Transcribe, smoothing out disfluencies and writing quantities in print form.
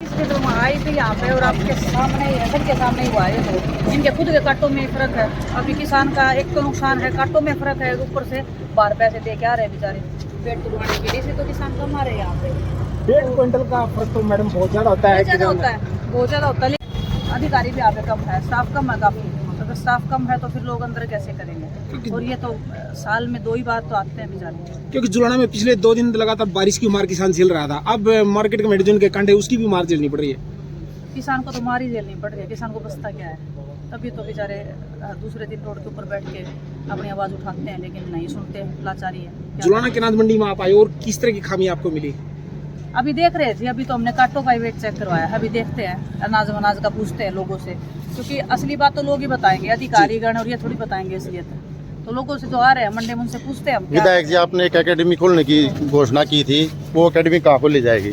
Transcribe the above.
इसलिए तो हम आए थे यहाँ पे और आपके सामने ही है, सबके सामने ही हुआ है। तो इनके खुद के कांटों में फर्क है। अभी किसान का एक तो नुकसान है, कांटों में फर्क है, ऊपर से बाहर पैसे दे के आ रहे हैं बेचारे पेट दुखवाने के लिए। इसे तो किसान कम आ रहे हैं यहाँ पे। 1.5 क्विंटल का फर्क तो मैडम बहुत ज्यादा होता है। बहुत ज़्यादा होता है, बहुत ज़्यादा होता है। लेकिन अधिकारी भी यहाँ पे कम है, स्टाफ कम है काफ़ी। अगर स्टाफ कम है तो फिर लोग अंदर कैसे करेंगे? और ये तो साल में 2 ही बार तो आते हैं बेचारे। क्योंकि जुलाना में पिछले 2 दिन लगातार बारिश की मार किसान झेल रहा था, अब मार्केट कमेटी जो उनके कांटे उसकी भी मार झेलनी पड़ रही है। किसान को तो मार ही झेलनी पड़ रही है, किसान को बचता क्या है? तभी तो बेचारे दूसरे दिन रोड के ऊपर बैठ के अपनी आवाज़ उठाते हैं, लेकिन नहीं सुनते, लाचारी है। जुलाना के अनाज मंडी में आप आए और किस तरह की खामी आपको मिली? अभी देख रहे थे, अभी तो हमने कांटों का ही वेट चेक करवाया है। अभी देखते हैं, अनाज वनाज का पूछते हैं लोगों से, क्योंकि असली बात तो लोग ही बताएंगे, अधिकारीगण, और ये थोड़ी बताएंगे असलियत। तो लोगों से जो आ रहे हैं मंडी में उनसे पूछते हैं हम। विधायक जी, आपने एक एकेडमी खोलने की घोषणा की थी, वो एकेडमी कहाँ खोली जाएगी?